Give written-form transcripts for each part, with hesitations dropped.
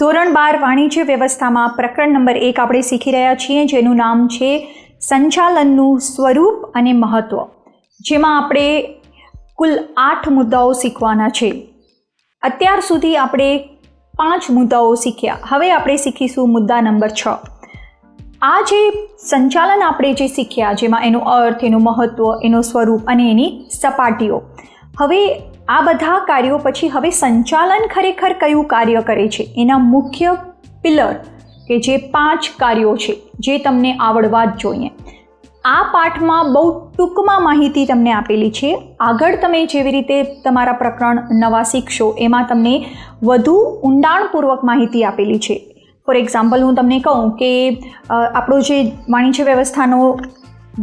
ધોરણ 12 વાણિજ્ય વ્યવસ્થામાં પ્રકરણ નંબર 1 આપણે શીખી રહ્યા છીએ, જેનું નામ છે સંચાલનનું સ્વરૂપ અને મહત્ત્વ, જેમાં આપણે કુલ 8 મુદ્દાઓ શીખવાના છે. અત્યાર સુધી આપણે 5 મુદ્દાઓ શીખ્યા. હવે આપણે શીખીશું મુદ્દા નંબર 6. આ જે સંચાલન આપણે જે શીખ્યા, જેમાં એનો અર્થ, એનું મહત્ત્વ, એનું સ્વરૂપ અને એની સપાટીઓ. હવે આ બધા કાર્યો પછી હવે સંચાલન ખરેખર કયું કાર્ય કરે છે, એના મુખ્ય પિલર કે જે 5 કાર્યો છે જે તમને આવડવા જ જોઈએ. આ પાઠમાં બહુ ટૂંકમાં માહિતી તમને આપેલી છે. આગળ તમે જેવી રીતે તમારા પ્રકરણ નવા શીખશો એમાં તમને વધુ ઊંડાણપૂર્વક માહિતી આપેલી છે. ફોર એક્ઝામ્પલ, હું તમને કહું કે આપણો જે વાણિજ્ય વ્યવસ્થાનો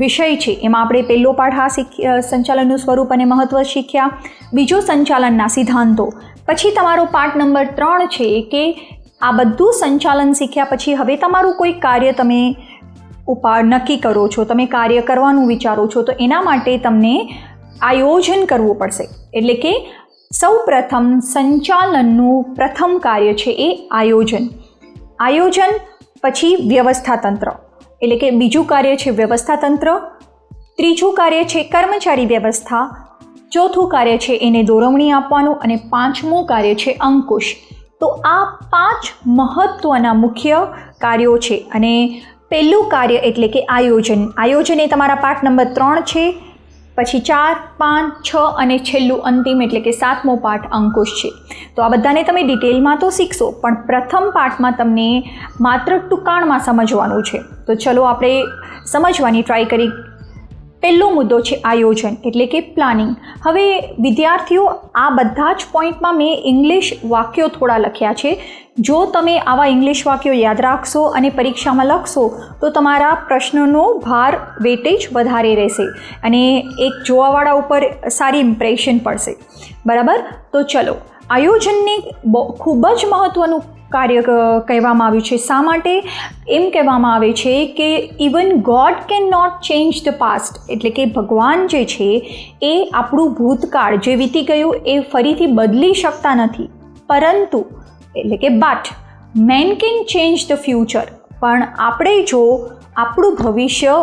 વિષય છે એમાં આપણે પહેલો પાઠ આ સંચાલનનું સ્વરૂપ અને મહત્ત્વ શીખ્યા. બીજો સંચાલનના સિદ્ધાંતો. પછી તમારો પાઠ નંબર 3 છે કે આ બધું સંચાલન શીખ્યા પછી હવે તમારું કોઈ કાર્ય તમે નક્કી કરો છો, તમે કાર્ય કરવાનું વિચારો છો, તો એના માટે તમને આયોજન કરવું પડશે. એટલે કે સૌ પ્રથમ સંચાલનનું પ્રથમ કાર્ય છે એ આયોજન. આયોજન પછી વ્યવસ્થાતંત્ર, એટલે કે બીજું કાર્ય છે વ્યવસ્થાતંત્ર, ત્રીજું કાર્ય છે કર્મચારી વ્યવસ્થા, ચોથું કાર્ય છે એને દોરવણી આપવાનું અને પાંચમું કાર્ય છે અંકુશ. તો આ 5 મહત્ત્વના મુખ્ય કાર્યો છે. અને પહેલું કાર્ય એટલે કે આયોજન. આયોજન એ તમારા પાઠ નંબર 3 છે. પછી 4, 5, 6 અને છેલ્લું અંતિમ એટલે કે 7મો પાઠ અંકુશ છે. તો આ બધાને તમે ડિટેલમાં તો શીખશો, પણ પ્રથમ પાઠમાં તમને માત્ર ટૂંકાણમાં સમજવાનું છે. તો ચલો આપણે સમજવાની ટ્રાય કરી. પહેલો મુદ્દો છે આયોજન એટલે કે પ્લાનિંગ. હવે વિદ્યાર્થીઓ, આ બધા જ પોઈન્ટમાં મેં ઇંગ્લિશ વાક્યો થોડા લખ્યા છે. જો તમે આવા ઇંગ્લિશ વાક્યો યાદ રાખશો અને પરીક્ષામાં લખશો તો તમારા પ્રશ્નનો ભાર વેટેજ વધારે રહેશે અને એક જોવાવાળા ઉપર સારી ઇમ્પ્રેશન પડશે. બરાબર? તો ચલો, આયોજનને ખૂબ જ મહત્ત્વનું કાર્ય કહેવામાં આવ્યું છે. શા માટે એમ કહેવામાં આવે છે કે even God can not change the past, એટલે કે ભગવાન જે છે એ આપણું ભૂતકાળ જે વીતી ગયું એ ફરીથી બદલી શકતા નથી, પરંતુ એટલે કે but man can change the future. પણ આપણે જો આપણું ભવિષ્ય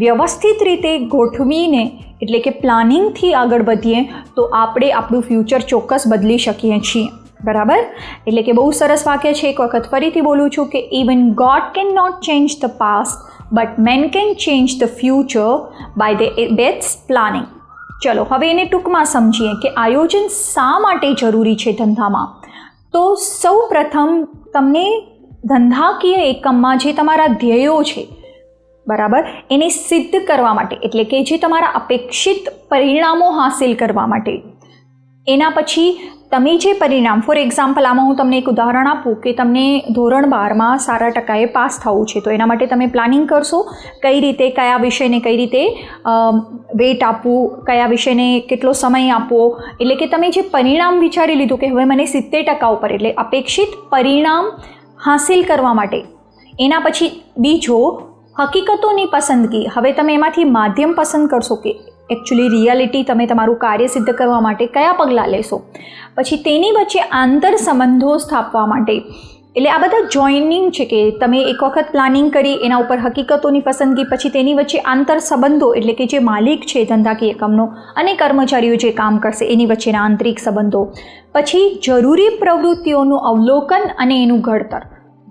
વ્યવસ્થિત રીતે ગોઠવીને એટલે કે પ્લાનિંગથી આગળ વધીએ તો આપણે આપણું ફ્યુચર ચોક્કસ બદલી શકીએ છીએ. બરાબર? એટલે કે બહુ સરસ વાક્ય છે. એક વખત ફરીથી બોલું છું કે even God can not change the past but man can change the future by the best planning. ચલો હવે એને ટૂંકમાં સમજીએ કે આયોજન શા માટે જરૂરી છે ધંધામાં. તો સૌ પ્રથમ તમને ધંધાકીય એકમમાં જે તમારા ધ્યેયો છે, બરાબર, એને સિદ્ધ કરવા માટે એટલે કે જે તમારા અપેક્ષિત પરિણામો હાંસિલ કરવા માટે, એના પછી તમે જે પરિણામ, ફોર એક્ઝામ્પલ આમાં હું તમને એક ઉદાહરણ આપું કે તમને ધોરણ 12માં સારા ટકાએ પાસ થવું છે, તો એના માટે તમે પ્લાનિંગ કરશો કઈ રીતે, કયા વિષયને કઈ રીતે વેટ આપવું, કયા વિષયને કેટલો સમય આપવો. એટલે કે તમે જે પરિણામ વિચારી લીધું કે હવે મને 70% ઉપર એટલે અપેક્ષિત પરિણામ હાંસિલ કરવા માટે. એના પછી બીજો હકીકતોની પસંદગી. હવે તમે એમાંથી માધ્યમ પસંદ કરશો કે એકચ્યુઅલી રિયાલિટી તમે તમારું કાર્ય સિદ્ધ કરવા માટે કયા પગલાં લેશો. પછી તેની વચ્ચે આંતર સંબંધો સ્થાપવા માટે, એટલે આ બધા જોઈનિંગ છે કે તમે એક વખત પ્લાનિંગ કરી, એના ઉપર હકીકતોની પસંદગી, પછી તેની વચ્ચે આંતર સંબંધો એટલે કે જે માલિક છે ધંધાકીય એકમનો અને કર્મચારીઓ જે કામ કરશે એની વચ્ચેના આંતરિક સંબંધો. પછી જરૂરી પ્રવૃત્તિઓનું અવલોકન અને એનું ઘડતર.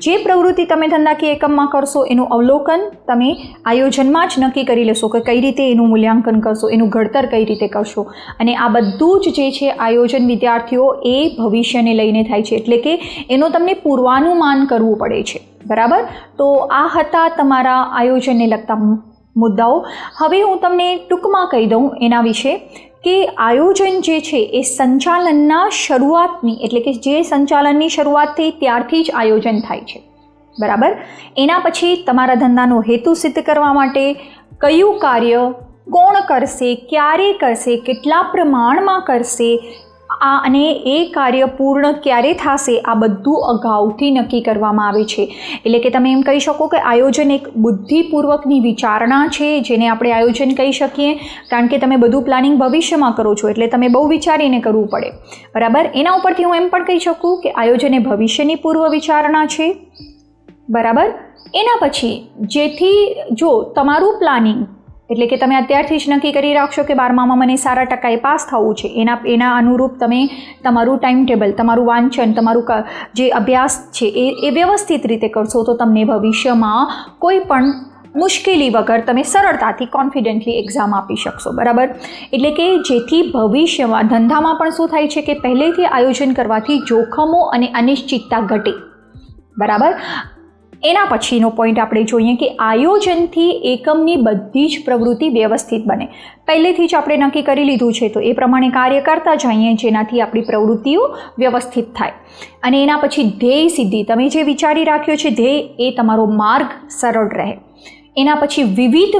જે પ્રવૃત્તિ તમે ધંધાકીય એકમમાં કરશો એનું અવલોકન તમે આયોજનમાં જ નક્કી કરી લેશો કે કઈ રીતે એનું મૂલ્યાંકન કરશો, એનું ઘડતર કઈ રીતે કરશો. અને આ બધું જ જે છે આયોજન વિદ્યાર્થીઓ એ ભવિષ્યને લઈને થાય છે, એટલે કે એનો તમને પૂર્વાનુમાન કરવું પડે છે. બરાબર? તો આ હતા તમારા આયોજનને લગતા મુદ્દાઓ. હવે હું તમને ટૂંકમાં કહી દઉં એના વિશે કે આયોજન જે છે એ સંચાલનના શરૂઆતની એટલે કે જે સંચાલનની શરૂઆત થઈ ત્યારથી જ આયોજન થાય છે. બરાબર? એના પછી તમારા ધંધાનો હેતુ સિદ્ધ કરવા માટે કયું કાર્ય કોણ કરશે, ક્યારે કરશે, કેટલા પ્રમાણમાં કરશે, અને એ કાર્ય પૂર્ણ ક્યારે થશે આ બધું અગાઉથી નક્કી કરવામાં આવે છે. એટલે કે તમે એમ કહી શકો કે આયોજન એક બુદ્ધિપૂર્વકની વિચારણા છે, જેને આપણે આયોજન કહી શકીએ, કારણ કે તમે બધું પ્લાનિંગ ભવિષ્યમાં કરો છો એટલે તમે બહુ વિચારીને કરવું પડે, બરાબર. એના ઉપરથી હું એમ પણ કહી શકું કે આયોજન એ ભવિષ્યની પૂર્વ વિચારણા છે, બરાબર. એના પછી જેથી જો તમારું પ્લાનિંગ એટલે કે તમે અત્યારથી જ નક્કી કરી રાખશો કે 12મામાં મને સારા ટકાએ પાસ થવું છે, એના અનુરૂપ તમે તમારું ટાઈમ ટેબલ, તમારું વાંચન, તમારું જે અભ્યાસ છે એ વ્યવસ્થિત રીતે કરશો તો તમને ભવિષ્યમાં કોઈ પણ મુશ્કેલી વગર તમે સરળતાથી કોન્ફિડન્ટલી એક્ઝામ આપી શકશો, બરાબર. એટલે કે જેથી ભવિષ્યમાં ધંધામાં પણ શું થાય છે કે પહેલેથી આયોજન કરવાથી જોખમો અને અનિશ્ચિતતા ઘટે, બરાબર. એના પછીનો પોઈન્ટ આપણે જોઈએ કે આયોજનથી એકમની બધી જ પ્રવૃત્તિ વ્યવસ્થિત બને. પહેલેથી જ આપણે નક્કી કરી લીધું છે તો એ પ્રમાણે કાર્ય કરતા જઈએ, જેનાથી આપણી પ્રવૃત્તિઓ વ્યવસ્થિત થાય. અને એના પછી ધ્યેય સિદ્ધિ, તમે જે વિચારી રાખ્યો છે ધ્યેય, એ તમારો માર્ગ સરળ રહે. એના પછી વિવિધ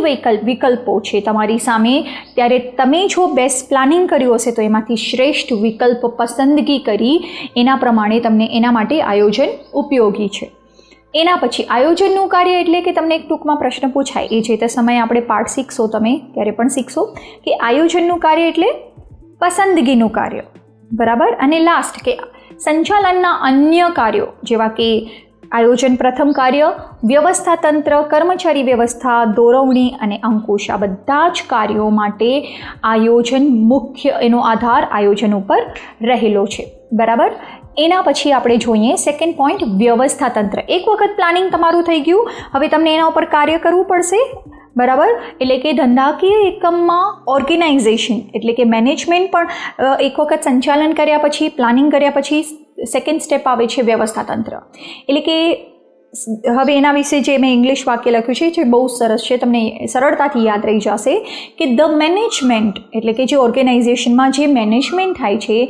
વિકલ્પો છે તમારી સામે, ત્યારે તમે જો બેસ્ટ પ્લાનિંગ કર્યું હશે તો એમાંથી શ્રેષ્ઠ વિકલ્પ પસંદગી કરી એના પ્રમાણે તમને એના માટે આયોજન ઉપયોગી છે. એના પછી આયોજનનું કાર્ય એટલે કે તમને એક ટૂંકમાં પ્રશ્ન પૂછાય, એ જે તે સમયે આપણે પાઠ શીખશો, તમે ત્યારે પણ શીખશો કે આયોજનનું કાર્ય એટલે પસંદગીનું કાર્ય, બરાબર. અને લાસ્ટ કે સંચાલનના અન્ય કાર્યો જેવા કે આયોજન પ્રથમ કાર્ય, વ્યવસ્થા તંત્ર, કર્મચારી વ્યવસ્થા, દોરવણી અને અંકુશ, આ બધા જ કાર્યો માટે આયોજન મુખ્ય, એનો આધાર આયોજન ઉપર રહેલો છે, બરાબર. એના પછી આપણે જોઈએ સેકન્ડ પોઈન્ટ, વ્યવસ્થા તંત્ર. એક વખત પ્લાનિંગ તમારું થઈ ગયું, હવે તમને એના ઉપર કાર્ય કરવું પડશે, બરાબર. એટલે કે ધંધાકીય એકમમાં ઓર્ગેનાઇઝેશન એટલે કે મેનેજમેન્ટ પણ એક વખત સંચાલન કર્યા પછી, પ્લાનિંગ કર્યા પછી સેકન્ડ સ્ટેપ આવે છે વ્યવસ્થા તંત્ર. એટલે કે હવે એના વિશે જે મેં ઇંગ્લિશ વાક્ય લખ્યું છે જે બહુ સરસ છે, તમને સરળતાથી યાદ રહી જશે કે ધ મેનેજમેન્ટ એટલે કે જે ઓર્ગેનાઇઝેશનમાં જે મેનેજમેન્ટ થાય છે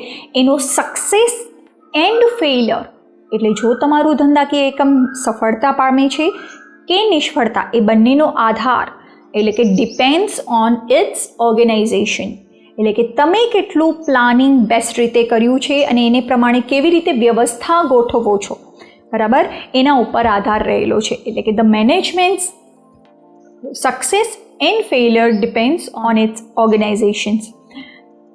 એનો સક્સેસ એન્ડ ફેઇલર, એટલે જો તમારું ધંધાકીય એકમ સફળતા પામે છે કે નિષ્ફળતા, એ બંનેનો આધાર એટલે કે ડિપેન્ડ્સ ઓન ઇટ્સ ઓર્ગેનાઇઝેશન, એટલે કે તમે કેટલું પ્લાનિંગ બેસ્ટ રીતે કર્યું છે અને એને પ્રમાણે કેવી રીતે વ્યવસ્થા ગોઠવો છો, બરાબર, એના ઉપર આધાર રહેલો છે. એટલે કે the management's success and failure depends on its organisations.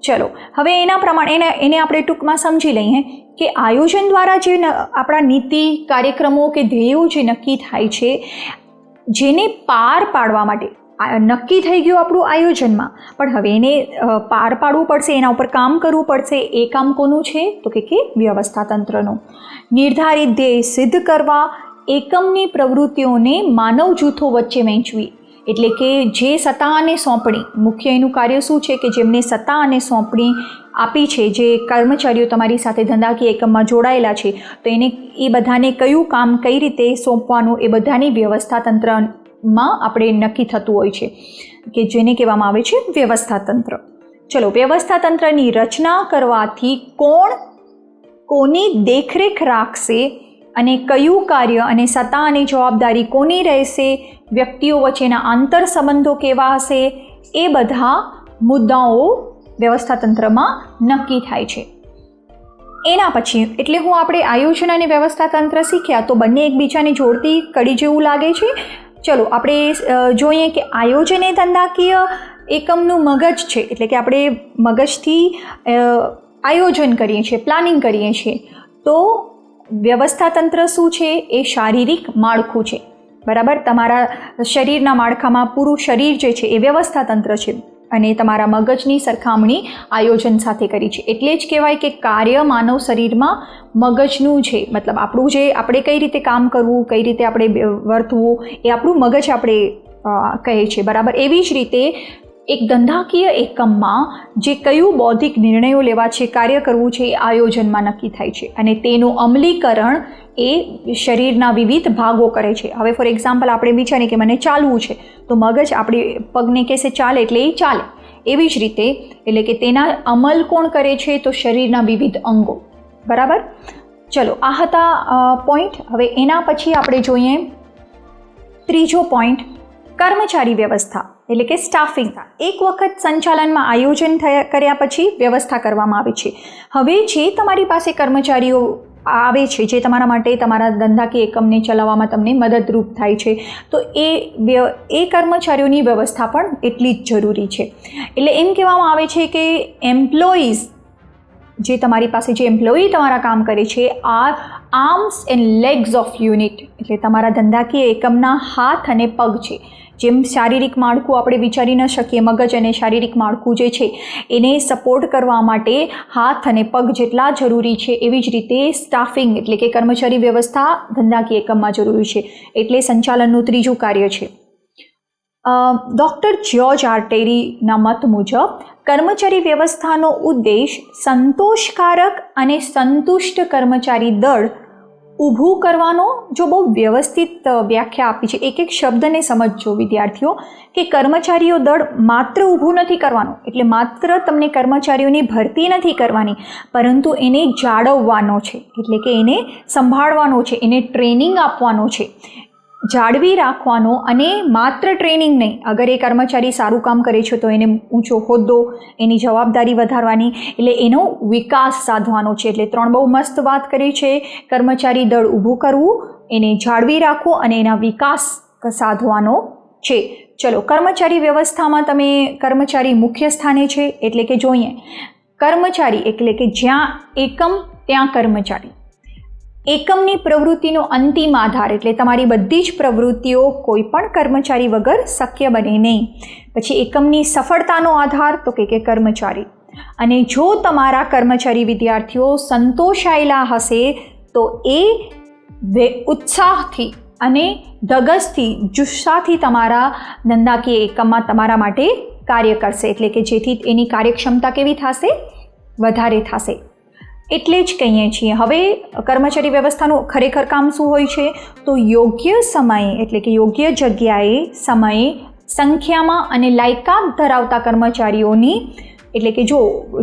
ચલો હવે એના પ્રમાણે એને આપણે ટૂંકમાં સમજી લઈએ કે આયોજન દ્વારા જે આપણા નીતિ, કાર્યક્રમો કે ધ્યેયો જે નક્કી થાય છે, જેને પાર પાડવા માટે નક્કી થઈ ગયું આપણું આયોજનમાં, પણ હવે એને પાર પાડવું પડશે, એના ઉપર કામ કરવું પડશે. એ કામ કોનું છે તો કે વ્યવસ્થા તંત્રનું. નિર્ધારિત ધ્યેય સિદ્ધ કરવા એકમની પ્રવૃત્તિઓને માનવ જૂથો વચ્ચે વહેંચવી, એટલે કે જે સત્તા અને સોંપણી, મુખ્ય એનું કાર્ય શું છે કે જેમને સત્તા અને સોંપણી આપી છે, જે કર્મચારીઓ તમારી સાથે ધંધાકીય એકમમાં જોડાયેલા છે, તો એને એ બધાને કયું કામ કઈ રીતે સોંપવાનું એ બધાની વ્યવસ્થા તંત્રમાં આપણે નક્કી થતું હોય છે કે જેને કહેવામાં આવે છે વ્યવસ્થા તંત્ર. ચલો, વ્યવસ્થા તંત્રની રચના કરવાથી કોણ કોની દેખરેખ રાખશે અને કયું કાર્ય અને સત્તા અને જવાબદારી કોની રહેશે, વ્યક્તિઓ વચ્ચેના આંતર સંબંધો કેવા હશે, એ બધા મુદ્દાઓ વ્યવસ્થા તંત્રમાં નક્કી થાય છે. એના પછી એટલે આપણે આયોજન અને વ્યવસ્થા તંત્ર શીખ્યા તો બંને એકબીજાને જોડતી કડી જેવું લાગે છે. ચલો આપણે જોઈએ કે આયોજન એ ધંધાકીય એકમનું મગજ છે, એટલે કે આપણે મગજથી આયોજન કરીએ છીએ, પ્લાનિંગ કરીએ છીએ. તો વ્યવસ્થા તંત્ર શું છે? એ શારીરિક માળખું છે, બરાબર. તમારા શરીરના માળખામાં પૂરું શરીર જે છે એ વ્યવસ્થા તંત્ર છે અને તમારા મગજની સરખામણી આયોજન સાથે કરી છે. એટલે જ કહેવાય કે કાર્ય માનવ શરીરમાં મગજનું છે, મતલબ આપણું જે આપણે કઈ રીતે કામ કરવું, કઈ રીતે આપણે વર્તવું, એ આપણું મગજ આપણે કહે છે, બરાબર. એવી જ રીતે એક ધંધાકીય એકમમાં જે કયું બૌદ્ધિક નિર્ણયો લેવા છે, કાર્ય કરવું છે, એ આયોજનમાં નક્કી થાય છે અને તેનું અમલીકરણ એ શરીરના વિવિધ ભાગો કરે છે. હવે ફોર એક્ઝામ્પલ આપણે વિચારીએ કે મને ચાલવું છે, તો મગજ આપણી પગને કહેશે ચાલે એટલે એ ચાલે. એવી જ રીતે એટલે કે તેના અમલ કોણ કરે છે? તો શરીરના વિવિધ અંગો, બરાબર. ચલો, આ હતા પોઈન્ટ. હવે એના પછી આપણે જોઈએ ત્રીજો પોઈન્ટ, કર્મચારી વ્યવસ્થા એટલે કે સ્ટાફિંગ. એક વખત સંચાલનમાં આયોજન કર્યા પછી વ્યવસ્થા કરવામાં આવે છે. હવે જે તમારી પાસે કર્મચારીઓ આવે છે, જે તમારા માટે તમારા ધંધાકીય એકમને ચલાવવામાં તમને મદદરૂપ થાય છે, તો એ કર્મચારીઓની વ્યવસ્થા પણ એટલી જ જરૂરી છે. એટલે એમ કહેવામાં આવે છે કે એમ્પ્લોઈઝ, જે તમારી પાસે જે એમ્પ્લોયી તમારા કામ કરે છે, our arms and legs of unit, એટલે તમારા ધંધાકીય એકમના હાથ અને પગ છે. જેમ શારીરિક માળખું આપણે વિચારી ન શકીએ, મગજ અને શારીરિક માળખું જે છે એને સપોર્ટ કરવા માટે હાથ અને પગ જેટલા જરૂરી છે, એવી જ રીતે સ્ટાફિંગ એટલે કે કર્મચારી વ્યવસ્થા ધંધાકીય એકમમાં જરૂરી છે. એટલે સંચાલનનું ત્રીજું કાર્ય છે. ડૉક્ટર જ્યોર્જ આર ટેરીના મત મુજબ કર્મચારી વ્યવસ્થાનો ઉદ્દેશ સંતોષકારક અને સંતુષ્ટ કર્મચારી દળ ઊભું કરવાનો. જો બહુ વ્યવસ્થિત વ્યાખ્યા આપી છે, એક એક શબ્દને સમજજો વિદ્યાર્થીઓ, કે કર્મચારીઓ દળ માત્ર ઊભું નથી કરવાનું, એટલે માત્ર તમને કર્મચારીઓની ભરતી નથી કરવાની, પરંતુ એને જાળવવાનો છે, એટલે કે એને સંભાળવાનો છે, એને ટ્રેનિંગ આપવાનો છે, જાળવી રાખવાનો. અને માત્ર ટ્રેનિંગ નહીં, અગર એ કર્મચારી સારું કામ કરે છે તો એને ઊંચો હોદ્દો, એની જવાબદારી વધારવાની, એટલે એનો વિકાસ સાધવાનો છે. એટલે 3 બહુ મસ્ત વાત કરી છે. કર્મચારી દળ ઊભું કરવું, એને જાળવી રાખવું અને એના વિકાસ સાધવાનો છે. ચલો, કર્મચારી વ્યવસ્થામાં તમે કર્મચારી મુખ્ય સ્થાને છે, એટલે કે જોઈએ કર્મચારી એટલે કે જ્યાં એકમ ત્યાં કર્મચારી. એકમની પ્રવૃત્તિનો અંતિમ આધાર, એટલે તમારી બધી જ પ્રવૃત્તિઓ કોઈ પણ કર્મચારી વગર શક્ય બને નહીં. પછી એકમની સફળતાનો આધાર તો કે કર્મચારી. અને જો તમારા કર્મચારી વિદ્યાર્થીઓ સંતોષાયેલા હશે તો એ ઉત્સાહથી અને ધગશથી, જુસ્સાથી તમારા ધંધાકીય એકમમાં તમારા માટે કાર્ય કરશે, એટલે કે જેથી એની કાર્યક્ષમતા કેવી થશે? વધારે થશે. એટલે જ કહીએ છીએ. હવે કર્મચારી વ્યવસ્થાનું ખરેખર કામ શું હોય છે? તો યોગ્ય સમયે એટલે કે યોગ્ય જગ્યાએ, સમયે, સંખ્યામાં અને લાયકાત ધરાવતા કર્મચારીઓની, એટલે કે જો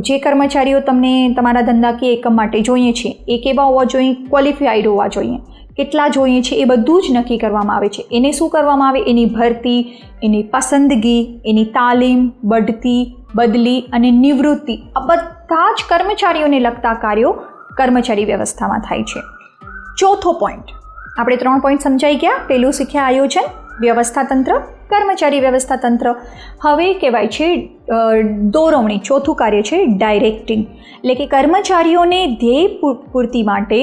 જે કર્મચારીઓ તમને તમારા ધંધાકીય એકમ માટે જોઈએ છે એ કેવા હોવા જોઈએ? ક્વોલિફાઈડ હોવા જોઈએ. કેટલા જોઈએ છે એ બધું જ નક્કી કરવામાં આવે છે. એને શું કરવામાં આવે? એની ભરતી, એની પસંદગી, એની તાલીમ, બઢતી, બદલી અને નિવૃત્તિ, આ બધા જ કર્મચારીઓને લગતા કાર્યો કર્મચારી વ્યવસ્થામાં થાય છે. ચોથો પોઈન્ટ, આપણે 3 પોઈન્ટ સમજાઈ ગયા. પહેલું શીખ્યા આયોજન, વ્યવસ્થા તંત્ર, કર્મચારી વ્યવસ્થા તંત્ર. હવે કહેવાય છે દોરવણી. ચોથું કાર્ય છે ડાયરેક્ટિંગ, એટલે કે કર્મચારીઓને ધ્યેય પૂર્તિ માટે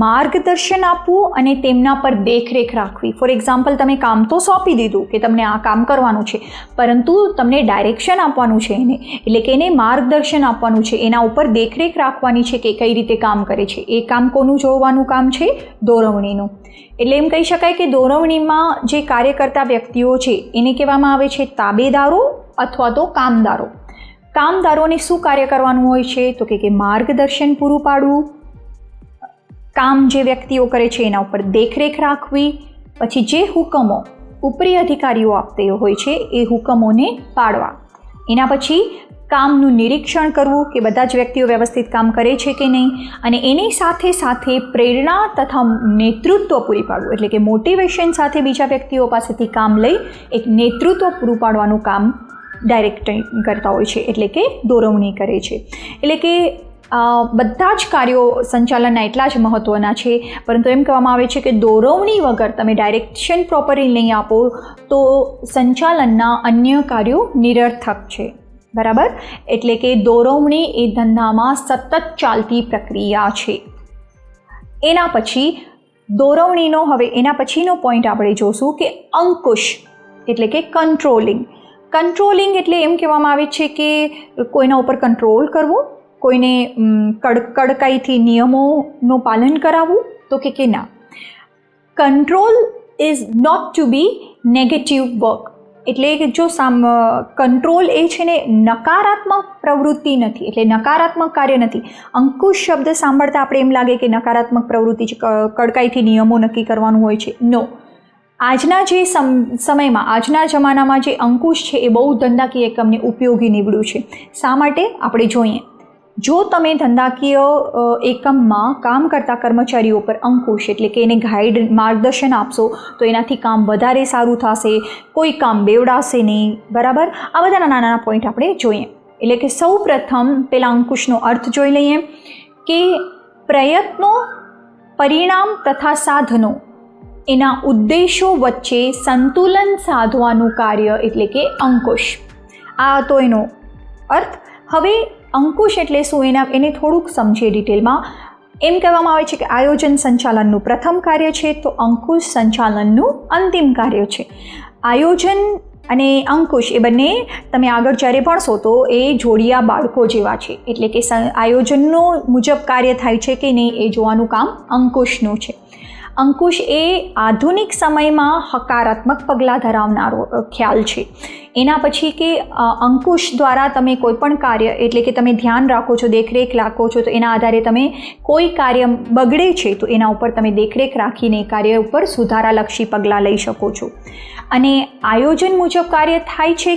માર્ગદર્શન આપવું અને તેમના પર દેખરેખ રાખવી. ફોર એક્ઝામ્પલ, તમે કામ તો સોંપી દીધું કે તમને આ કામ કરવાનું છે, પરંતુ તમને ડાયરેક્શન આપવાનું છે એને, એટલે કે એને માર્ગદર્શન આપવાનું છે, એના ઉપર દેખરેખ રાખવાની છે કે કઈ રીતે કામ કરે છે. એ કામ કોનું જોવાનું કામ છે? દોરવણીનું. એટલે એમ કહી શકાય કે દોરવણીમાં જે કાર્ય કરતા વ્યક્તિઓ છે એને કહેવામાં આવે છે તાબેદારો અથવા તો કામદારો. કામદારોને શું કાર્ય કરવાનું હોય છે? તો કે માર્ગદર્શન પૂરું પાડવું, કામ જે વ્યક્તિઓ કરે છે એના ઉપર દેખરેખ રાખવી, પછી જે હુકમો ઉપરી અધિકારીઓ આપતા હોય છે એ હુકમોને પાડવા, એના પછી કામનું નિરીક્ષણ કરવું કે બધા જ વ્યક્તિઓ વ્યવસ્થિત કામ કરે છે કે નહીં, અને એની સાથે સાથે પ્રેરણા તથા નેતૃત્વ પૂરી પાડવું, એટલે કે મોટિવેશન સાથે બીજા વ્યક્તિઓ પાસેથી કામ લઈ એક નેતૃત્વ પૂરું પાડવાનું કામ ડાયરેક્ટિંગ કરતા હોય છે, એટલે કે દોરવણી કરે છે. એટલે કે બધા જ કાર્યો સંચાલનના એટલા જ મહત્ત્વના છે, પરંતુ એમ કહેવામાં આવે છે કે દોરવણી વગર તમે ડાયરેક્શન પ્રોપરલી નહીં આપો તો સંચાલનના અન્ય કાર્યો નિરર્થક છે. બરાબર? એટલે કે દોરવણી એ ધંધામાં સતત ચાલતી પ્રક્રિયા છે. એના પછી દોરવણીનો, હવે એના પછીનો પોઈન્ટ આપણે જોશું કે અંકુશ એટલે કે કંટ્રોલિંગ. કંટ્રોલિંગ એટલે એમ કહેવામાં આવે છે કે કોઈના ઉપર કંટ્રોલ કરવો, કોઈને કડકાઈથી નિયમોનું પાલન કરાવવું, તો કે ના. Control is not to be negative work, એટલે કે જો કંટ્રોલ એ છે ને નકારાત્મક પ્રવૃત્તિ નથી, એટલે નકારાત્મક કાર્ય નથી. અંકુશ શબ્દ સાંભળતા આપણે એમ લાગે કે નકારાત્મક પ્રવૃત્તિ છે, કડકાઈથી નિયમો નક્કી કરવાનું હોય છે. નો. આજના જે સમયમાં, આજના જમાનામાં જે અંકુશ છે એ બહુ ધંધાકીય એકમને ઉપયોગી નીવડ્યું છે. શા માટે? આપણે જોઈએ. જો તમે ધંધાકીય એકમમાં કામ કરતા કર્મચારીઓ પર અંકુશ એટલે કે એને માર્ગદર્શન આપશો તો એનાથી કામ વધારે સારું થશે, કોઈ કામ બેવડાશે નહીં. બરાબર, આ બધા નાના નાના પોઈન્ટ આપણે જોઈએ. એટલે કે સૌ પ્રથમ પહેલાં અંકુશનો અર્થ જોઈ લઈએ કે પ્રયત્નો, પરિણામ તથા સાધનો એના ઉદ્દેશો વચ્ચે સંતુલન સાધવાનું કાર્ય એટલે કે અંકુશ. આ તો એનો અર્થ. હવે અંકુશ એટલે શું એને થોડુંક સમજીએ ડિટેલમાં. એમ કહેવામાં આવે છે કે આયોજન સંચાલનનું પ્રથમ કાર્ય છે તો અંકુશ સંચાલનનું અંતિમ કાર્ય છે. આયોજન અને અંકુશ એ બંને તમે આગળ જ્યારે ભણશો તો એ જોડિયા બાળકો જેવા છે. એટલે કે આયોજનનો મુજબ કાર્ય થાય છે કે નહીં એ જોવાનું કામ અંકુશનું છે. અંકુશ એ આધુનિક સમયમાં હકારાત્મક પગલાં ધરાવનારો ખ્યાલ છે. એના પછી કે અંકુશ દ્વારા તમે કોઈ પણ કાર્ય એટલે કે તમે ધ્યાન રાખો છો, દેખરેખ રાખો છો, તો એના આધારે તમે કોઈ કાર્ય બગડે છે તો એના ઉપર તમે દેખરેખ રાખીને કાર્ય ઉપર સુધારાલક્ષી પગલાં લઈ શકો છો. અને આયોજન મુજબ કાર્ય થાય છે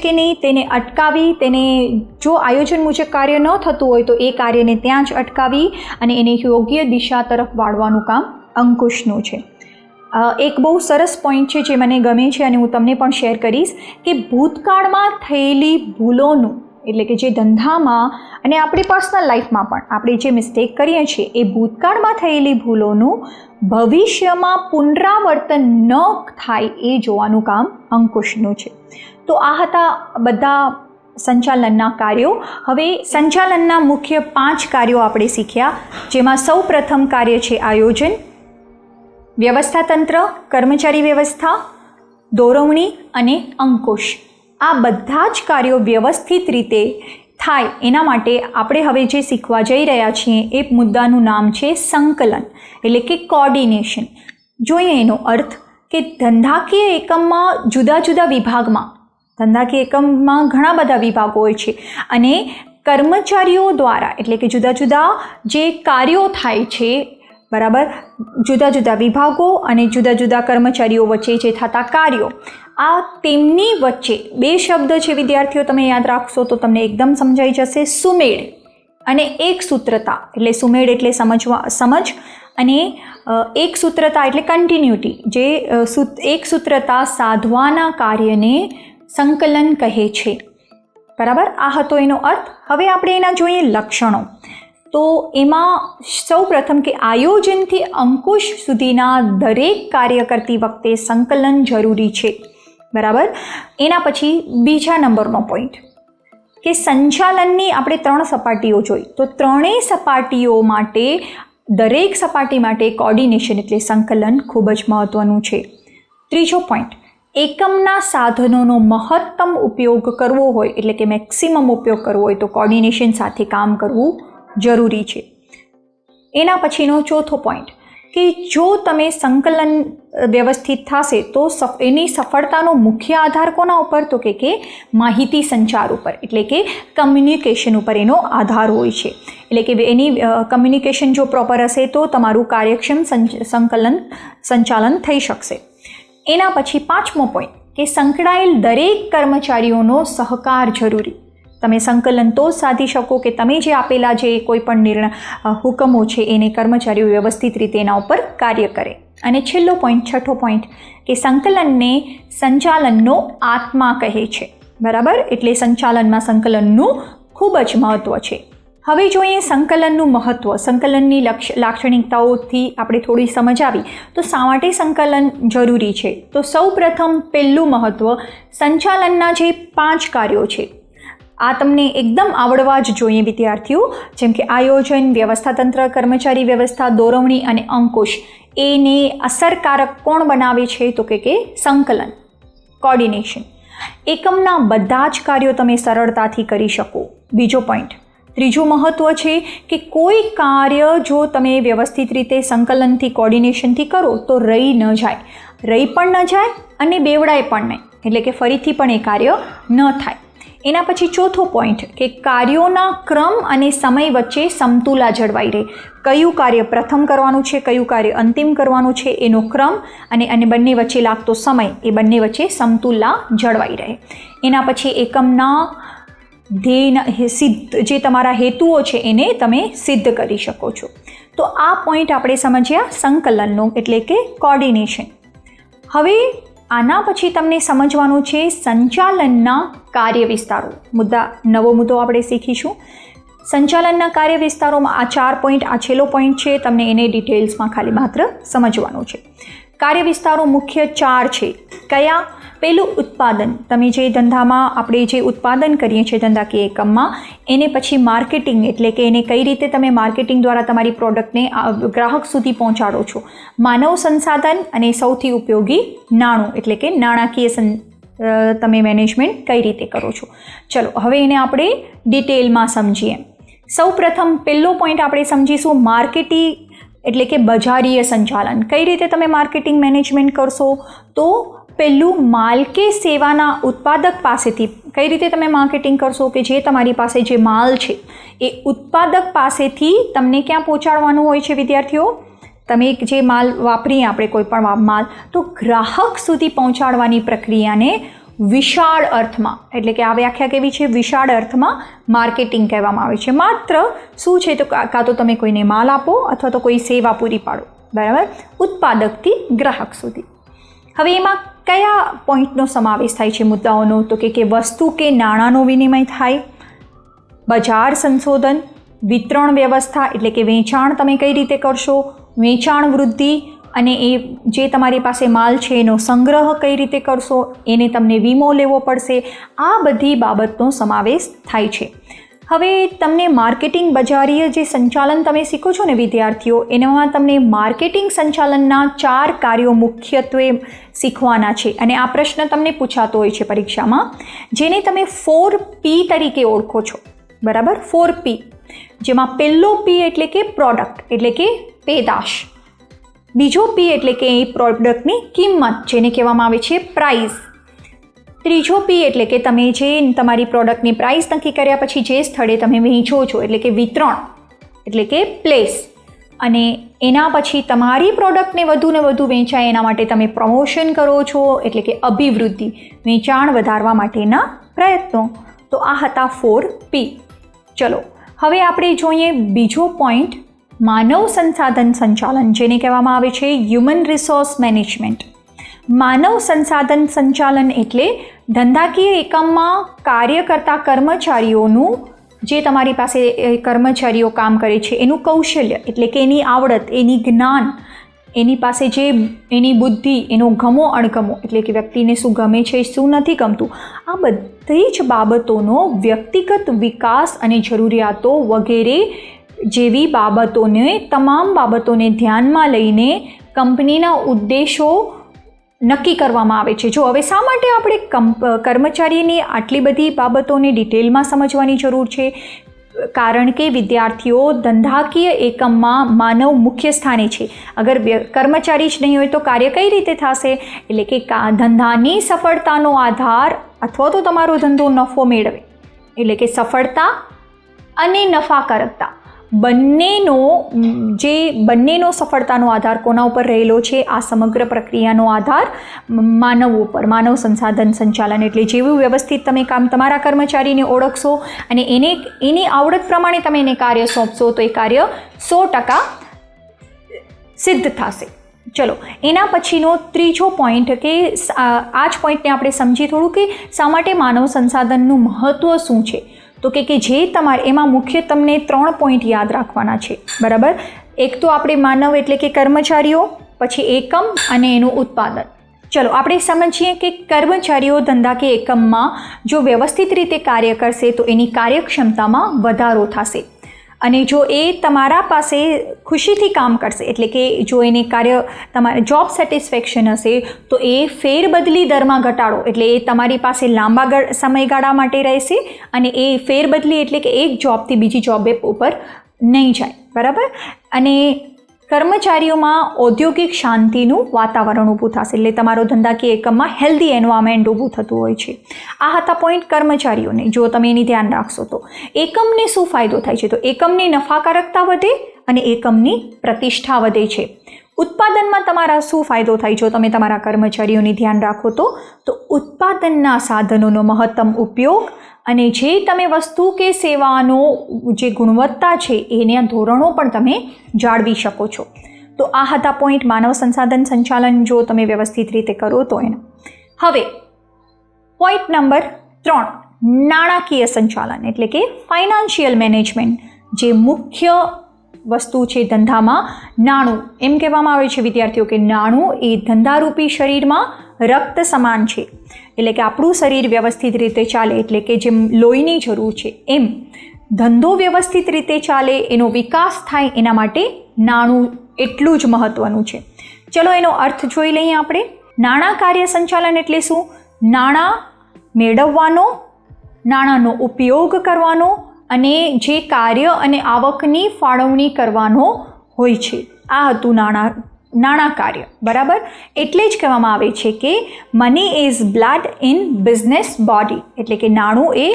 કે નહીં તેને અટકાવી, તેને જો આયોજન મુજબ કાર્ય ન થતું હોય તો એ કાર્યને ત્યાં જ અટકાવી અને એને યોગ્ય દિશા તરફ વાળવાનું કામ અંકુશનું છે. એક બહુ સરસ પોઈન્ટ છે જે મને ગમે છે અને હું તમને પણ શેર કરીશ કે ભૂતકાળમાં થયેલી ભૂલોનું એટલે કે જે ધંધામાં અને આપણી પર્સનલ લાઈફમાં પણ આપણે જે મિસ્ટેક કરીએ છીએ એ ભૂતકાળમાં થયેલી ભૂલોનું ભવિષ્યમાં પુનરાવર્તન ન થાય એ જોવાનું કામ અંકુશનું છે. તો આ હતા બધા સંચાલનના કાર્યો. હવે સંચાલનના મુખ્ય 5 કાર્યો આપણે શીખ્યા, જેમાં સૌ પ્રથમ કાર્ય છે આયોજન, વ્યવસ્થાતંત્ર, કર્મચારી વ્યવસ્થા, દોરવણી અને અંકુશ. આ બધા જ કાર્યો વ્યવસ્થિત રીતે થાય એના માટે આપણે હવે જે શીખવા જઈ રહ્યા છીએ એ મુદ્દાનું નામ છે સંકલન એટલે કે કોર્ડિનેશન. જોઈએ એનો અર્થ કે ધંધાકીય એકમમાં જુદા જુદા વિભાગમાં ધંધાકીય એકમમાં ઘણા બધા વિભાગો હોય છે અને કર્મચારીઓ દ્વારા એટલે કે જુદા જુદા જે કાર્યો થાય છે, બરાબર, જુદા જુદા વિભાગો અને જુદા જુદા કર્મચારીઓ વચ્ચે જે થતા કાર્યો, આ તેમની વચ્ચે 2 શબ્દ છે વિદ્યાર્થીઓ, તમે યાદ રાખશો તો તમને એકદમ સમજાઈ જશે. સુમેળ અને એકસૂત્રતા. એટલે સુમેળ એટલે સમજ અને એકસૂત્રતા એટલે કન્ટિન્યુટી. જે એકસૂત્રતા સાધવાના કાર્યને સંકલન કહે છે. બરાબર, આ હતો એનો અર્થ. હવે આપણે એના જોઈએ લક્ષણો. તો એમાં સૌ પ્રથમ કે આયોજનથી અંકુશ સુધીના દરેક કાર્ય કરતી વખતે સંકલન જરૂરી છે. બરાબર, એના પછી બીજા નંબરનો પોઈન્ટ કે સંચાલનની આપણે 3 સપાટીઓ જોઈ, તો ત્રણેય સપાટીઓ માટે દરેક સપાટી માટે કોર્ડિનેશન એટલે સંકલન ખૂબ જ મહત્ત્વનું છે. ત્રીજો પોઈન્ટ, એકમના સાધનોનો મહત્તમ ઉપયોગ કરવો હોય એટલે કે મેક્સિમમ ઉપયોગ કરવો હોય તો કોર્ડિનેશન સાથે કામ કરવું જરૂરી છે. એના પછીનો ચોથો પોઈન્ટ કે જો તમે સંકલન વ્યવસ્થિત થશે તો એની સફળતાનો મુખ્ય આધાર કોના ઉપર, તો કે માહિતી સંચાર ઉપર એટલે કે કમ્યુનિકેશન ઉપર એનો આધાર હોય છે. એટલે કે એની કમ્યુનિકેશન જો પ્રોપર હશે તો તમારું કાર્યક્ષમ સંચાલન થઈ શકશે. એના પછી 5મો પોઈન્ટ કે સંકળાયેલ દરેક કર્મચારીઓનો સહકાર જરૂરી. તમે સંકલન તો સાધી શકો કે તમે જે આપેલા જે કોઈ પણ હુકમો છે એને કર્મચારીઓ વ્યવસ્થિત રીતે એના ઉપર કાર્ય કરે. અને છેલ્લો પોઈન્ટ, 6થો પોઈન્ટ કે સંકલનને સંચાલનનો આત્મા કહે છે. બરાબર, એટલે સંચાલનમાં સંકલનનું ખૂબ જ મહત્ત્વ છે. હવે જોઈએ સંકલનનું મહત્ત્વ. સંકલનની લાક્ષણિકતાઓથી આપણે થોડી સમજ આવી તો શા માટે સંકલન જરૂરી છે. તો સૌ પ્રથમ પહેલું મહત્ત્વ, સંચાલનના જે 5 કાર્યો છે આ તમને એકદમ આવડવા જ જોઈએ વિદ્યાર્થીઓ. જેમ કે આયોજન, વ્યવસ્થાતંત્ર, કર્મચારી વ્યવસ્થા, દોરવણી અને અંકુશ. એને અસરકારક કોણ બનાવે છે તો કે સંકલન, કોર્ડિનેશન. એકમના બધા જ કાર્યો તમે સરળતાથી કરી શકો. બીજો પોઈન્ટ, ત્રીજું મહત્ત્વ છે કે કોઈ કાર્ય જો તમે વ્યવસ્થિત રીતે સંકલનથી કોર્ડિનેશનથી કરો તો રહી પણ ન જાય અને બેવડાય પણ નહીં. એટલે કે ફરીથી પણ એ કાર્ય ન થાય. એના પછી ચોથો પોઈન્ટ કે કાર્યોના ક્રમ અને સમય વચ્ચે સમતુલા જળવાઈ રહે. કયું કાર્ય પ્રથમ કરવાનું છે, કયું કાર્ય અંતિમ કરવાનું છે, એનો ક્રમ અને બંને વચ્ચે લાગતો સમય, એ બંને વચ્ચે સમતુલા જળવાઈ રહે. એના પછી એકમના જે તમારા હેતુઓ છે એને તમે સિદ્ધ કરી શકો છો. તો આ પોઈન્ટ આપણે સમજ્યા સંકલનનો એટલે કે કોર્ડિનેશન. હવે આના પછી તમને સમજવાનું છે સંચાલનના કાર્ય વિસ્તારો. નવો મુદ્દો આપણે શીખીશું. સંચાલનના કાર્ય વિસ્તારોમાં આ 4 પોઈન્ટ, આ છેલ્લો પોઈન્ટ છે, તમને એને ડિટેલ્સમાં ખાલી માત્ર સમજવાનું છે. કાર્ય વિસ્તારો મુખ્ય 4 છે. કયા? પહેલું ઉત્પાદન. તમે જે ધંધામાં આપણે જે ઉત્પાદન કરીએ છીએ ધંધાકીય એકમમાં, એને પછી માર્કેટિંગ એટલે કે એને કઈ રીતે તમે માર્કેટિંગ દ્વારા તમારી પ્રોડક્ટને ગ્રાહક સુધી પહોંચાડો છો. માનવ સંસાધન અને સૌથી ઉપયોગી નાણું એટલે કે નાણાકીય તમે મેનેજમેન્ટ કઈ રીતે કરો છો. ચલો હવે એને આપણે ડિટેલમાં સમજીએ. સૌ પ્રથમ પહેલો પોઈન્ટ આપણે સમજીશું માર્કેટિંગ એટલે કે બજારીય સંચાલન. કઈ રીતે તમે માર્કેટિંગ મેનેજમેન્ટ કરશો? તો પહેલું માલ કે સેવાના ઉત્પાદક પાસેથી કઈ રીતે તમે માર્કેટિંગ કરશો કે જે તમારી પાસે જે માલ છે એ ઉત્પાદક પાસેથી તમને ક્યાં પહોંચાડવાનું હોય છે વિદ્યાર્થીઓ? તમે જે માલ વાપરીએ આપણે કોઈ પણ માલ, તો ગ્રાહક સુધી પહોંચાડવાની પ્રક્રિયાને વિશાળ અર્થમાં એટલે કે આ વ્યાખ્યા કેવી છે? વિશાળ અર્થમાં માર્કેટિંગ કહેવામાં આવે છે. માત્ર શું છે તો કાં તો તમે કોઈને માલ આપો અથવા તો કોઈ સેવા પૂરી પાડો, બરાબર, ઉત્પાદકથી ગ્રાહક સુધી. હવે એમાં કયા પોઈન્ટનો સમાવેશ થાય છે મુદ્દાઓનો? તો કે વસ્તુ કે નાણાંનો વિનિમય થાય, બજાર સંશોધન, વિતરણ વ્યવસ્થા એટલે કે વેચાણ તમે કઈ રીતે કરશો, વેચાણ વૃદ્ધિ અને એ જે તમારી પાસે માલ છે એનો સંગ્રહ કઈ રીતે કરશો, એને તમને વીમો લેવો પડશે. આ બધી બાબતનો સમાવેશ થાય છે. હવે તમને માર્કેટિંગ બજારીય જે સંચાલન તમે શીખો છો ને વિદ્યાર્થીઓ, એનામાં તમને માર્કેટિંગ સંચાલનના 4 કાર્યો મુખ્યત્વે શીખવાના છે. અને આ પ્રશ્ન તમને પૂછાતો હોય છે પરીક્ષામાં, જેને તમે 4P તરીકે ઓળખો છો, બરાબર? 4P, જેમાં પહેલો P એટલે કે પ્રોડક્ટ એટલે કે પેદાશ, બીજો P એટલે કે એ પ્રોડક્ટની કિંમત જેને કહેવામાં આવે છે પ્રાઇસ, ત્રીજો P એટલે કે તમે જે તમારી પ્રોડક્ટની પ્રાઇસ નક્કી કર્યા પછી જે સ્થળે તમે વેચો છો એટલે કે વિતરણ એટલે કે પ્લેસ, અને એના પછી તમારી પ્રોડક્ટને વધુ ને વધુ વેચાય એના માટે તમે પ્રમોશન કરો છો એટલે કે અભિવૃદ્ધિ, વેચાણ વધારવા માટેના પ્રયત્નો. તો આ હતા 4P. ચલો હવે આપણે જોઈએ બીજો પોઈન્ટ, માનવ સંસાધન સંચાલન જેને કહેવામાં આવે છે હ્યુમન રિસોર્સ મેનેજમેન્ટ. માનવ સંસાધન સંચાલન એટલે ધંધાકીય એકમમાં કાર્ય કરતા કર્મચારીઓનું, જે તમારી પાસે કર્મચારીઓ કામ કરે છે એનું કૌશલ્ય એટલે કે એની આવડત, એની જ્ઞાન, એની પાસે જે એની બુદ્ધિ, એનો ગમો અણગમો એટલે કે વ્યક્તિને શું ગમે છે શું નથી ગમતું, આ બધી જ બાબતોનો વ્યક્તિગત વિકાસ અને જરૂરિયાતો વગેરે જેવી બાબતોને, તમામ બાબતોને ધ્યાનમાં લઈને કંપનીના ઉદ્દેશો નક્કી કરવામાં આવે છે. જો હવે શા માટે આપણે કર્મચારીની આટલી બધી બાબતોને ડિટેલમાં સમજવાની જરૂર છે? કારણ કે વિદ્યાર્થીઓ ધંધાકીય એકમમાં માનવ મુખ્ય સ્થાને છે. અગર કર્મચારી જ નહીં હોય તો કાર્ય કઈ રીતે થશે? એટલે કે ધંધાની સફળતાનો આધાર અથવા તો તમારો ધંધો નફો મેળવે એટલે કે સફળતા અને નફાકારકતા બંનેનો સફળતાનો આધાર કોના ઉપર રહેલો છે? આ સમગ્ર પ્રક્રિયાનો આધાર માનવ ઉપર, માનવ સંસાધન સંચાલન એટલે જેવું વ્યવસ્થિત તમે તમારા કર્મચારીને ઓળખશો અને એની આવડત પ્રમાણે તમે એને કાર્ય સોંપશો તો એ કાર્ય 100% સિદ્ધ થશે. ચલો એના પછીનો ત્રીજો પોઈન્ટ કે આ જ પોઈન્ટને આપણે સમજીએ થોડું કે શા માટે માનવ સંસાધનનું મહત્ત્વ શું છે. તો કે જે તમારે એમાં મુખ્ય તમને 3 પોઈન્ટ યાદ રાખવાના છે, બરાબર? એક તો આપણે માનવ એટલે કે કર્મચારીઓ, પછી એકમ અને એનું ઉત્પાદન. ચલો આપણે સમજીએ કે કર્મચારીઓ ધંધાકીય એકમમાં જો વ્યવસ્થિત રીતે કાર્ય કરશે તો એની કાર્યક્ષમતામાં વધારો થશે, અને જો એ તમારા પાસે ખુશીથી કામ કરશે એટલે કે જો એને તમારે જોબ સેટિસ્ફેક્શન હશે તો એ ફેરબદલી દરમાં ઘટાડો એટલે એ તમારી પાસે લાંબા સમયગાળા માટે રહેશે, અને એ ફેરબદલી એટલે કે એક જોબથી બીજી જોબ ઉપર નહીં જાય, બરાબર? અને કર્મચારીઓમાં ઔદ્યોગિક શાંતિનું વાતાવરણ ઊભું થશે એટલે તમારો ધંધાકીય એકમમાં હેલ્ધી એન્વાયરમેન્ટ ઊભું થતું હોય છે. આ હતા પોઈન્ટ કર્મચારીઓને, જો તમે એની ધ્યાન રાખશો તો. એકમને શું ફાયદો થાય છે? તો એકમની નફાકારકતા વધે અને એકમની પ્રતિષ્ઠા વધે છે. ઉત્પાદનમાં તમારા શું ફાયદો થાય જો તમે તમારા કર્મચારીઓની ધ્યાન રાખો તો ઉત્પાદનના સાધનોનો મહત્તમ ઉપયોગ અને જે તમે વસ્તુ કે સેવાનો જે ગુણવત્તા છે એના ધોરણો પણ તમે જાળવી શકો છો. તો આ હતા પોઈન્ટ માનવ સંસાધન સંચાલન જો તમે વ્યવસ્થિત રીતે કરો તો એના. હવે પોઈન્ટ નંબર 3, નાણાકીય સંચાલન એટલે કે ફાઇનાન્શિયલ મેનેજમેન્ટ. જે મુખ્ય વસ્તુ છે ધંધામાં, નાણું. એમ કહેવામાં આવે છે વિદ્યાર્થીઓ કે નાણું એ ધંધારૂપી શરીરમાં રક્ત સમાન છે. એટલે કે આપણું શરીર વ્યવસ્થિત રીતે ચાલે, એટલે કે જેમ લોહીની જરૂર છે એમ ધંધો વ્યવસ્થિત રીતે ચાલે, એનો વિકાસ થાય, એના માટે નાણું એટલું જ મહત્ત્વનું છે. ચલો એનો અર્થ જોઈ લઈએ આપણે. નાણાં કાર્ય સંચાલન એટલે શું? નાણાં મેળવવાનો, નાણાંનો ઉપયોગ કરવાનો અને જે કાર્ય અને આવકની ફાળવણી કરવાનો હોય છે. આ હતું નાણાં કાર્ય. બરાબર. એટલે જ કહેવામાં આવે છે કે money is blood in business body. એટલે કે નાણું એ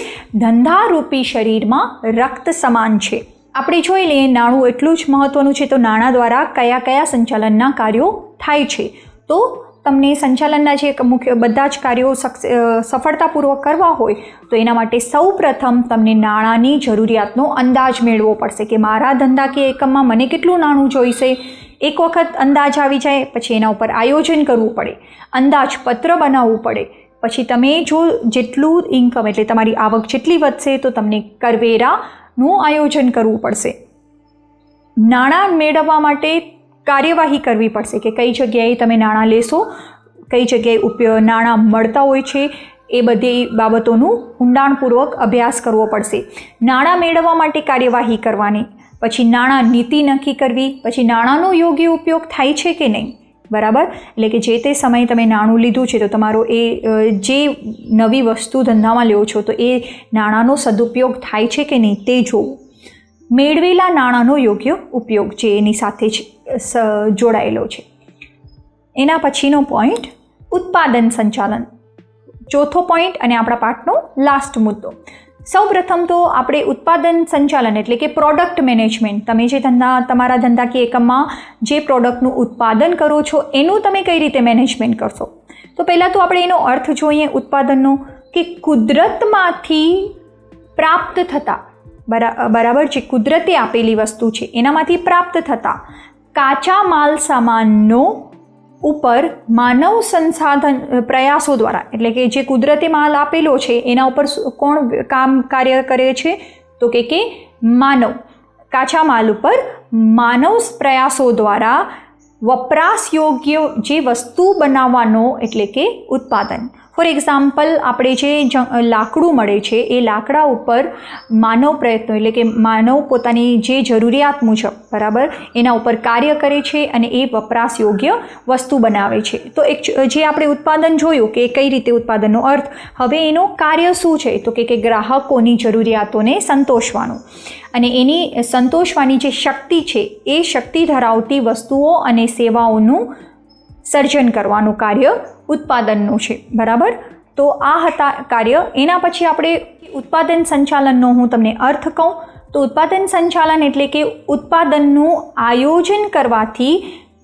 ધંધારૂપી શરીરમાં રક્ત સમાન છે. આપણે જોઈ લઈએ નાણું એટલું જ મહત્ત્વનું છે. તો નાણાં દ્વારા કયા કયા સંચાલનના કાર્યો થાય છે? તો તમને સંચાલનના જે મુખ્ય બધા જ કાર્યો સફળતાપૂર્વક કરવા હોય તો એના માટે સૌ પ્રથમ તમને નાણાંની જરૂરિયાતનો અંદાજ મેળવવો પડશે કે મારા ધંધાકીય એકમમાં મને કેટલું નાણું જોઈશે. એક વખત અંદાજ આવી જાય પછી એના ઉપર આયોજન કરવું પડે, અંદાજપત્ર બનાવવું પડે. પછી તમે જો જેટલું ઇન્કમ એટલે તમારી આવક જેટલી વધશે તો તમને કરવેરાનું આયોજન કરવું પડશે. નાણાં મેળવવા માટે કાર્યવાહી કરવી પડશે કે કઈ જગ્યાએ તમે નાણાં લેશો, કઈ જગ્યાએ નાણાં મળતા હોય છે, એ બધી બાબતોનું ઊંડાણપૂર્વક અભ્યાસ કરવો પડશે. નાણાં મેળવવા માટે કાર્યવાહી કરવાની, પછી નાણાં નીતિ નક્કી કરવી, પછી નાણાંનો યોગ્ય ઉપયોગ થાય છે કે નહીં. બરાબર. એટલે કે જે તે સમયે તમે નાણું લીધું છે તો તમારો એ જે નવી વસ્તુ ધંધામાં લ્યો છો તો એ નાણાંનો સદુપયોગ થાય છે કે નહીં તે જોવું. મેળવેલા નાણાંનો યોગ્ય ઉપયોગ જે એની સાથે જ જોડાયેલો છે. એના પછીનો પોઈન્ટ ઉત્પાદન સંચાલન, ચોથો પોઈન્ટ અને આપણા પાઠનો લાસ્ટ મુદ્દો. સૌ પ્રથમ તો આપણે ઉત્પાદન સંચાલન એટલે કે પ્રોડક્ટ મેનેજમેન્ટ. તમે જે તમારા ધંધાકીય એકમમાં જે પ્રોડક્ટનું ઉત્પાદન કરો છો એનું તમે કઈ રીતે મેનેજમેન્ટ કરશો? તો પહેલાં તો આપણે એનો અર્થ જોઈએ ઉત્પાદનનો કે કુદરતમાંથી પ્રાપ્ત થતા, બરાબર, જે કુદરતે આપેલી વસ્તુ છે એનામાંથી પ્રાપ્ત થતા કાચા માલ સામાનનો ઉપર માનવ સંસાધન પ્રયાસો દ્વારા, એટલે કે જે કુદરતી માલ આપેલો છે એના ઉપર કોણ કાર્ય કરે છે? તો કે માનવ. કાચા માલ ઉપર માનવ પ્રયાસો દ્વારા વપરાશ યોગ્ય જે વસ્તુ બનાવવાનો એટલે કે ઉત્પાદન. ફોર એક્ઝામ્પલ, આપણે જે લાકડું મળે છે એ લાકડા ઉપર માનવ પ્રયત્નો એટલે કે માનવ પોતાની જે જરૂરિયાત મુજબ, બરાબર, એના ઉપર કાર્ય કરે છે અને એ વપરાશ યોગ્ય વસ્તુ બનાવે છે. તો જે આપણે ઉત્પાદન જોયું કે કઈ રીતે ઉત્પાદનનો અર્થ, હવે એનું કાર્ય શું છે? તો કે ગ્રાહકોની જરૂરિયાતોને સંતોષવાનું અને એની સંતોષવાની જે શક્તિ છે એ શક્તિ ધરાવતી વસ્તુઓ અને સેવાઓનું સર્જન કરવાનું કાર્ય ઉત્પાદનનું છે. બરાબર. તો આ હતા કાર્ય. એના પછી આપણે ઉત્પાદન સંચાલનનો હું તમને અર્થ કહું તો ઉત્પાદન સંચાલન એટલે કે ઉત્પાદનનું આયોજન કરવાથી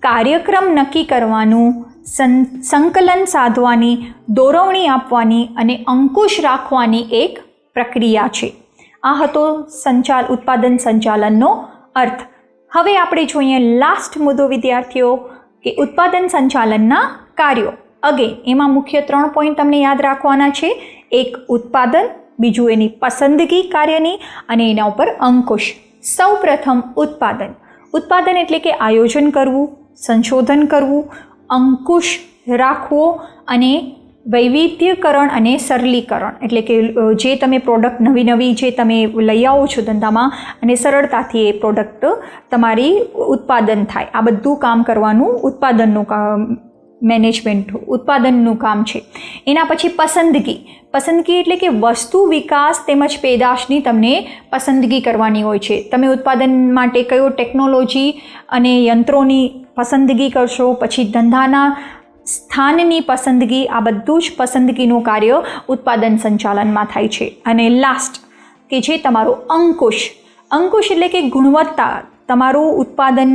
કાર્યક્રમ નક્કી કરવાનું, સંકલન સાધવાની, દોરવણી આપવાની અને અંકુશ રાખવાની એક પ્રક્રિયા છે. આ હતો ઉત્પાદન સંચાલનનો અર્થ. હવે આપણે જોઈએ લાસ્ટ મુદ્દો વિદ્યાર્થીઓ કે ઉત્પાદન સંચાલનના કાર્યો. અગેન એમાં મુખ્ય 3 પોઈન્ટ તમને યાદ રાખવાના છે. એક ઉત્પાદન, બીજું એની પસંદગી કાર્યની અને એના ઉપર અંકુશ. સૌ પ્રથમ ઉત્પાદન. ઉત્પાદન એટલે કે આયોજન કરવું, સંશોધન કરવું, અંકુશ રાખવો અને વૈવિધ્યકરણ અને સરલીકરણ એટલે કે જે તમે પ્રોડક્ટ નવી જે તમે લઈ આવો છો ધંધામાં અને સરળતાથી એ પ્રોડક્ટ તમારી ઉત્પાદન થાય, આ બધું કામ કરવાનું ઉત્પાદનનું કામ છે. એના પછી પસંદગી એટલે કે વસ્તુ વિકાસ તેમજ પેદાશની તમને પસંદગી કરવાની હોય છે. તમે ઉત્પાદન માટે કયો ટેકનોલોજી અને યંત્રોની પસંદગી કરશો, પછી ધંધાના સ્થાનની પસંદગી, આ બધું જ પસંદગીનું કાર્ય ઉત્પાદન સંચાલનમાં થાય છે. અને લાસ્ટ કે જે તમારો અંકુશ એટલે કે ગુણવત્તા, તમારું ઉત્પાદન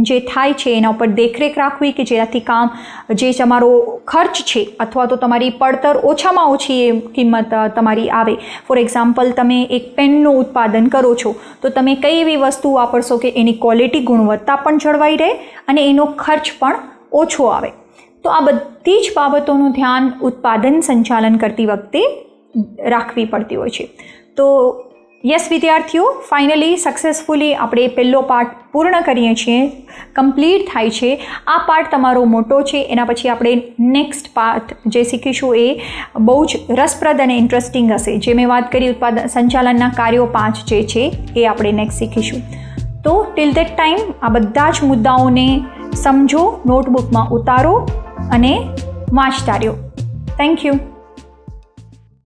જે થાય છે એના ઉપર દેખરેખ રાખવી કે જેનાથી કામ જે તમારો ખર્ચ છે અથવા તો તમારી પડતર ઓછામાં ઓછી એ કિંમત તમારી આવે. ફોર એક્ઝામ્પલ, તમે એક પેનનું ઉત્પાદન કરો છો તો તમે કઈ એવી વસ્તુ વાપરશો કે એની ક્વોલિટી ગુણવત્તા પણ જળવાઈ રહે અને એનો ખર્ચ પણ ઓછો આવે. તો આ બધી જ બાબતોનું ધ્યાન ઉત્પાદન સંચાલન કરતી વખતે રાખવી પડતી હોય છે. તો યસ વિદ્યાર્થીઓ, ફાઇનલી સક્સેસફુલી આપણે પહેલો પાર્ટ પૂર્ણ કરીએ છીએ, કમ્પ્લીટ થાય છે. આ પાર્ટ તમારો મોટો છે. એના પછી આપણે નેક્સ્ટ પાર્ટ જે શીખીશું એ બહુ જ રસપ્રદ અને ઇન્ટરેસ્ટિંગ હશે. જે મેં વાત કરી ઉત્પાદન સંચાલનના કાર્યો 5 જે છે એ આપણે નેક્સ્ટ શીખીશું. તો ટિલ ધેટ ટાઈમ આ બધા જ મુદ્દાઓને સમજો, નોટબુકમાં ઉતારો અને વાંચતા રહ્યો. Thank you.